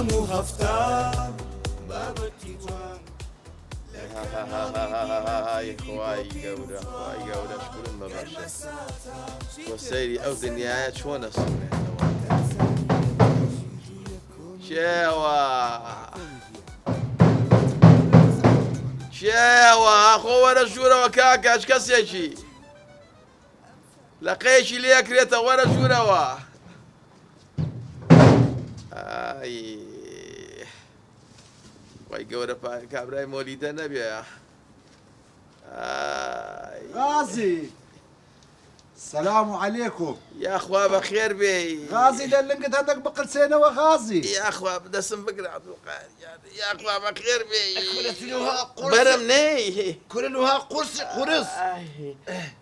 هەموو هەفتە بابەتی وان خوای گەورە شکرم بە باشە بۆ سەیری ئەو دنیاە چۆنە سوڕێنەوە شێوە خۆ وەرە ژوورەوە کاکەش کەسێکی لە قەیەکی لێکرێتە وەرە ژوورەوە وای گەورە کابرای مۆلیدە نەبێ غازی سلام علیکم یاخوا بە خێر بێ غازی لە لنگت هەندێک بقرسێنەوە غازی یاخوا بدەسم بگرە عەبدولقادر یاخوا بە خێر بێ بەرم نەی كلها قرص قرص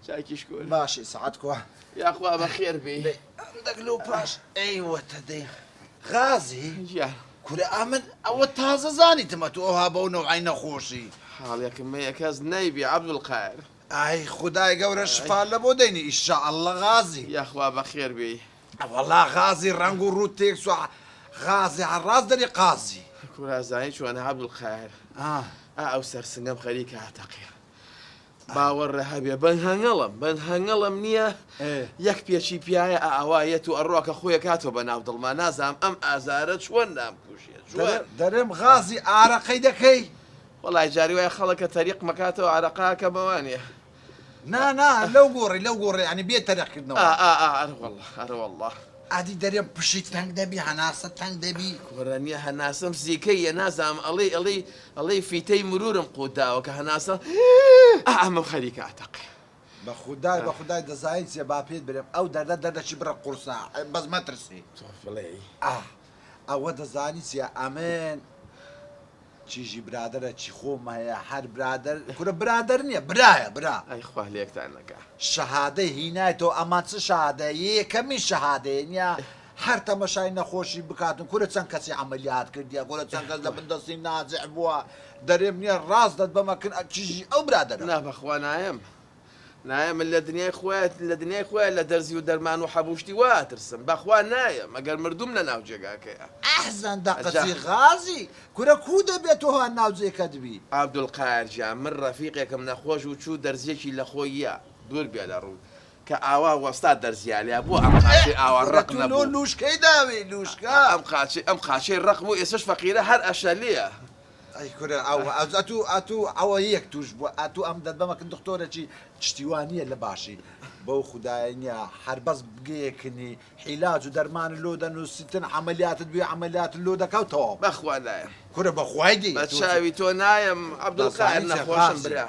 چاکیش کۆل ماشي سعدكوا یاخوا بە خێر بێ عندك لو باش ايوه تدي غازي جا كل امن او تازه زاني تمتوها بونو عين خوشي حاڵێکم مەیە کەس نەیبی عەبدولقادر اي خداي قورة شفاء لبوديني ان شاء الله غازي یاخوا بە خێر بێ والله غازي رانقو روتيك سو غازي على الراس دني قازي کورازانی چۆنە عەبدولقادر ئەو سەرسنگەم خەریکە هاتەقێ باوەڕە هەبێ بەنهەنگەڵم نییە یەک پێچی پیاە ئاوایەت و ئەڕۆکە خۆی کاتەوە بە ناو دڵمان نازام ئەم ئازارە چۆن نامپوشێت دەرم غازی ئارەقەی دەکەی وەڵای جاری وایە خەڵکە تەریق مەکاتەوە عەرەقاکە بەوانێ نا لەو گۆڕی ینی بێ تەرەقکردنەوە ئەرە وەڵڵا ئادی دەرێم پشی تەنگ دەبی هەناسە تەنگ دەبی وەرە نییە هەناسەم زیکەیە نازام ئەڵێی فیتەی مرورم قوتاوە کە هەناسە ئەمە خەریکە ئاتەقێ بە خودای دەزانین سێ با پێت برێم ئەو دەردەچی بڕە قورسا بەس مەترسی ئەوە دەزانی چیە ئەمن چیژی برادرە چی خۆم هەیە هەر برادر کورە برادر نییە برا ئەی خوا لێکتان نەکە شەهادەی هینایەتەوە ئەمان چ شادەیە یەکەمی شەهادەیە نییە هەر تەمەشای نەخۆشی بکاتن کورە چەند کەسی عملیات کردیە گۆرە چەند کەس لە بندەستی ناجع بووە دەرێم نییە ڕاست دەت بەمەکن چیژی ئەو برادرە نا بەخوا نایە من لە دنیای خۆیان لە دەرزی و دەرمان و حەبوشتی واترسم بەخوا نایە مەگەر مردوم لە ناو جێگاکەیە ئەحزان دەقەچی غازی کورە کو دەبێتەوە ناوجێکە دبی عەبدولقادر جان من ڕەفیقێکم نەخۆش و چوو دەرزیەکی لە خۆیە دوور بێ لە ڕوو کە ئاوا وەستا دەرزیالیا بۆ ئەم قاچەی ئاوا ڕق نەبوو لوشکەی داوی لوشکە ئەم قاچەی ڕق بوو ئێسش فەقیرە هەر ئەشەلیە ئەی کورە ئەوە یەک توش بووە ئەتوو ئەم دەت بەمەکن دکتۆرەکی شتیوانیە لە باشی بەو خوددای نییە هەر بەس بگەیەکنی حیلاج و دەرمان لۆ دەنووسیتن عملیاتت بێ عملیات لۆ دەکەوتەوە بەخوا نایە کورە بەخوای دی بە چاوی تۆ نایم عەبدولقادر نەخۆشم برا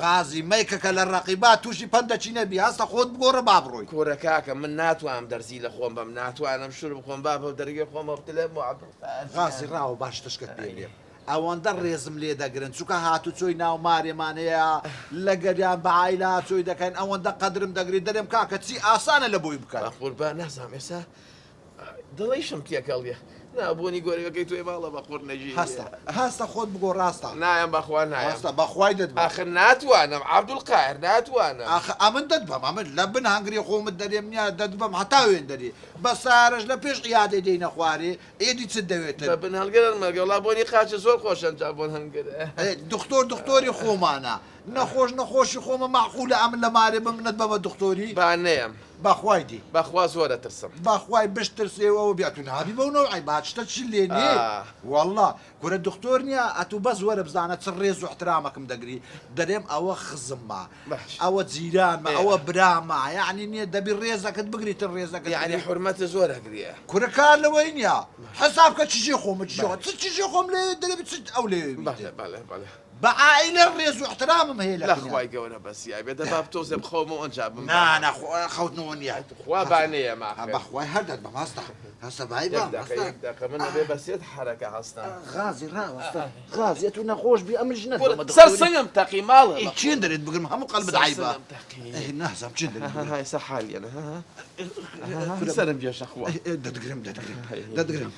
غازی مەیکەکە لە ڕەقیبات تووشی پەندەچی نەبی هەستە خۆت بگۆڕە بابڕۆی کۆرە کاکە من ناتوانم دەرزی لە خۆم بەم ناتوانم شور بخۆم بابە دەرگێ خۆمە بتلێم و عەبدولقادر غازی ڕاوە باش تشکت پێ ئەوەندە ڕێزم لێ دەگرن چووکە هاتو چۆی ناو مارێمانەیە لە گەریان بە عیلا چۆی دەکەن ئەوەندە قەدرم دەگری دەرێم کاکە چی ئاسانە لە بۆی بکات قوربان نازام ئێستا دڵیشم تێکەڵیە نابوونی گۆرەکەی توێ باڵە بە قوڕ نەژی هەستە خۆت بگۆ ڕاستە نایم بەخوا نایم هەستە بەخوای دەت ئاخر ناتوانم عەبدولقادر ناتوانم ئەمن دەت بەم ئەمن لە بن هەنگری خۆمت دەرێم نییە دەت بەم هەتا وێن دەری بە سارەش لە پێش یادێ دێینە خوارێ ئێدی چ دەوێتە بە بن هەڵگەرن مەگەڵا بۆنی قاچە زۆر خۆشن جا بۆن هەنگرە دکتۆری خۆمانە نەخۆشی خۆمە معقولە ئەمن لە مارێ بمنت بەمە دکتۆری با نەیەم بەخوای دی بەخوا زۆرە ترسم بەخوای بشترسێەوە بیاتون هابی بەونەوە ئای باشتە چی لێ نیە والله کورە دکتۆر نییە ئەتوو بەس وەرە بزانە چ ڕێز و احترامەکەم دەگری دەرێم ئەوە خزممە ئەوە جیرانمە ئەوە برامە یعنی نییە دەبی ڕێزەکەت بگریتن ڕێزەکە یعنی حورمەتە زۆر هەگریە کورە کار لەوەی نییە حساب کە چیژی خۆمە چیژی خۆم لێ دەبێت ئەو لێ بە عائلە ڕێز و احترامم هەیە لە خوای گەورە بەسیای بێتە باب تۆزێ بخەومەوە ئەنجا بم خەوتنەوە نییە خوا بانەیە بەخوای هەردەت بە ماستە هەستە بای من نەبێ بەسێت حرەکە هەستا غازی ڕاوەستە غازی تو نەخۆش بی ئەمەش سەرسەنگم تەقی ماڵە چێن دەرێت بگرم هەموو قەلبت عیبە نازام چێن دەرێت ئێستا حالیانە سەرم جێشە خوا دەدگرم